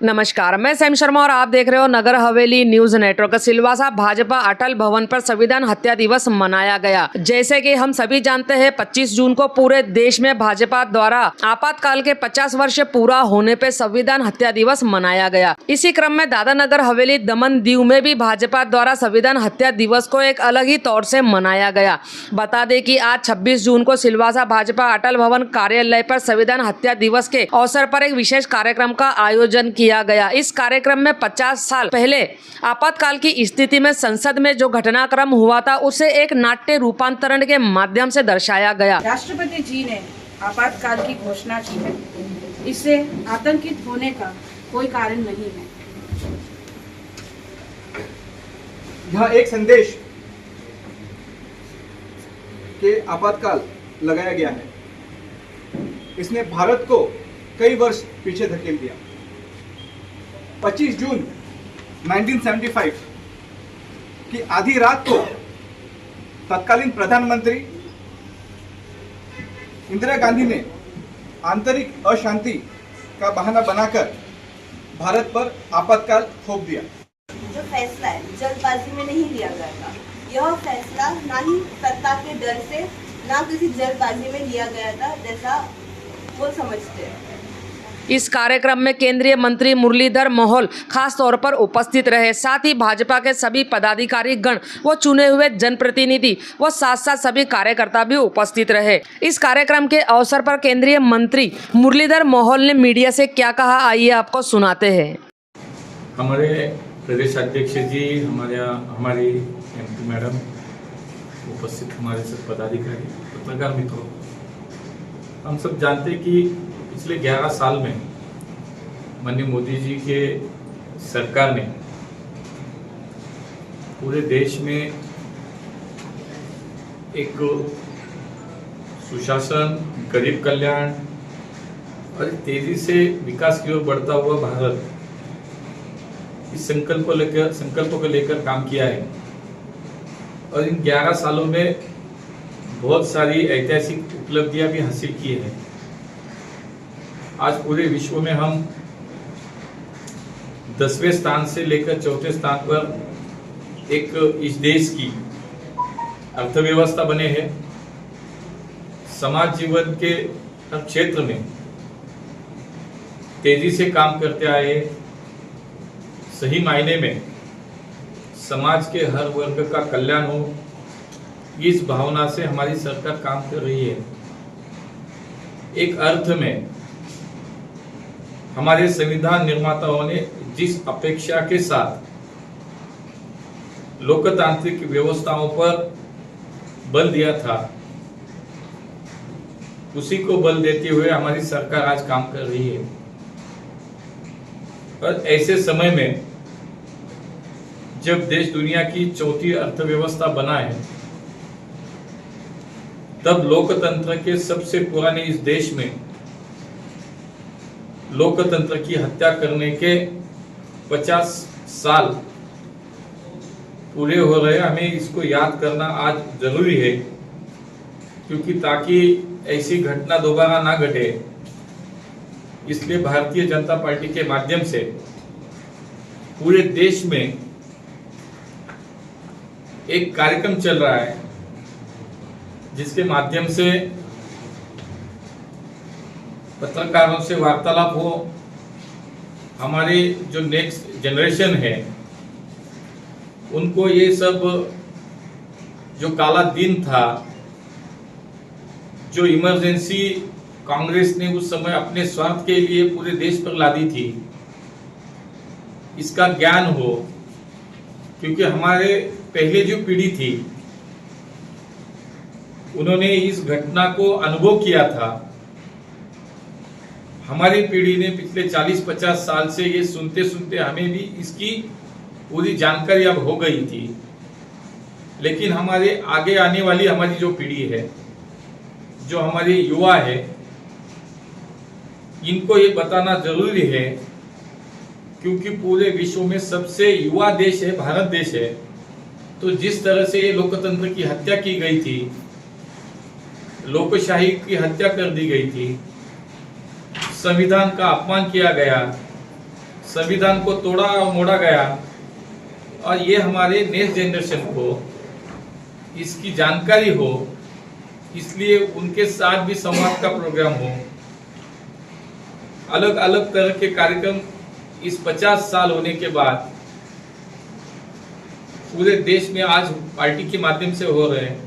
नमस्कार, मैं सैम शर्मा और आप देख रहे हो नगर हवेली न्यूज नेटवर्क। सिलवासा भाजपा अटल भवन पर संविधान हत्या दिवस मनाया गया। जैसे कि हम सभी जानते हैं 25 जून को पूरे देश में भाजपा द्वारा आपातकाल के 50 वर्ष पूरा होने पे संविधान हत्या दिवस मनाया गया। इसी क्रम में दादरा नगर हवेली दमन दीव में भी भाजपा द्वारा संविधान हत्या दिवस को एक अलग ही तौर से मनाया गया। बता दें कि आज 26 जून को सिलवासा भाजपा अटल भवन कार्यालय पर संविधान हत्या दिवस के अवसर पर एक विशेष कार्यक्रम का आयोजन किया गया। इस कार्यक्रम में 50 साल पहले आपातकाल की स्थिति में संसद में जो घटनाक्रम हुआ था उसे एक नाट्य रूपांतरण के माध्यम से दर्शाया गया। राष्ट्रपति जी ने आपातकाल की घोषणा की है, इससे आतंकित होने का कोई कारण नहीं है। यह एक संदेश के आपातकाल लगाया गया है। इसने भारत को कई वर्ष पीछे धकेल दिया। 25 जून 1975 की आधी रात को तत्कालीन प्रधानमंत्री इंदिरा गांधी ने आंतरिक अशांति का बहाना बनाकर भारत पर आपातकाल थोप दिया। जो फैसला है जल्दबाजी में नहीं लिया गया था। यह फैसला ना ही सत्ता के डर से ना किसी जल्दबाजी में लिया गया था जैसा वो समझते हैं। इस कार्यक्रम में केंद्रीय मंत्री मुरलीधर मोहोल खास तौर पर उपस्थित रहे। साथ ही भाजपा के सभी पदाधिकारी गण व चुने हुए जनप्रतिनिधि व साथ साथ सभी कार्यकर्ता भी उपस्थित रहे। इस कार्यक्रम के अवसर पर केंद्रीय मंत्री मुरलीधर मोहोल ने मीडिया से क्या कहा, आइए आपको सुनाते हैं। हमारे प्रदेश अध्यक्ष जी, हमारी MP मैडम, उपस्थित हमारे सब पदाधिकारी, पत्रकार मित्रों, हम सब जानते हैं कि पिछले 11 साल में माननीय मोदी जी के सरकार ने पूरे देश में एक सुशासन, गरीब कल्याण और तेजी से विकास की ओर बढ़ता हुआ भारत, इस संकल्प को लेकर काम किया है। और इन 11 सालों में बहुत सारी ऐतिहासिक उपलब्धियां भी हासिल की है। आज पूरे विश्व में हम 10वें स्थान से लेकर 4थे स्थान पर एक इस देश की अर्थव्यवस्था बने हैं। समाज जीवन के हर क्षेत्र में तेजी से काम करते आए। सही मायने में समाज के हर वर्ग का कल्याण हो, इस भावना से हमारी सरकार काम कर रही है। एक अर्थ में हमारे संविधान निर्माताओं ने जिस अपेक्षा के साथ लोकतांत्रिक व्यवस्थाओं पर बल दिया था, उसी को बल देते हुए हमारी सरकार आज काम कर रही है। और ऐसे समय में जब देश दुनिया की चौथी अर्थव्यवस्था बना है, तब लोकतंत्र के सबसे पुराने इस देश में लोकतंत्र की हत्या करने के 50 साल पूरे हो रहे। हमें इसको याद करना आज जरूरी है, क्योंकि ताकि ऐसी घटना दोबारा ना घटे, इसलिए भारतीय जनता पार्टी के माध्यम से पूरे देश में एक कार्यक्रम चल रहा है, जिसके माध्यम से पत्रकारों से वार्तालाप हो। हमारी जो नेक्स्ट जनरेशन है उनको ये सब जो काला दिन था, जो इमरजेंसी कांग्रेस ने उस समय अपने स्वार्थ के लिए पूरे देश पर लादी थी, इसका ज्ञान हो। क्योंकि हमारे पहले जो पीढ़ी थी उन्होंने इस घटना को अनुभव किया था। हमारी पीढ़ी ने पिछले 40-50 साल से ये सुनते सुनते हमें भी इसकी पूरी जानकारी अब हो गई थी। लेकिन हमारे आगे आने वाली हमारी जो पीढ़ी है, जो हमारे युवा है, इनको ये बताना जरूरी है, क्योंकि पूरे विश्व में सबसे युवा देश है भारत देश है। तो जिस तरह से ये लोकतंत्र की हत्या की गई थी, लोकशाही की हत्या कर दी गई थी, संविधान का अपमान किया गया, संविधान को तोड़ा और मोड़ा गया, और ये हमारे नेक्स्ट जनरेशन को इसकी जानकारी हो, इसलिए उनके साथ भी संवाद का प्रोग्राम हो। अलग अलग तरह के कार्यक्रम इस 50 साल होने के बाद पूरे देश में आज पार्टी के माध्यम से हो रहे हैं।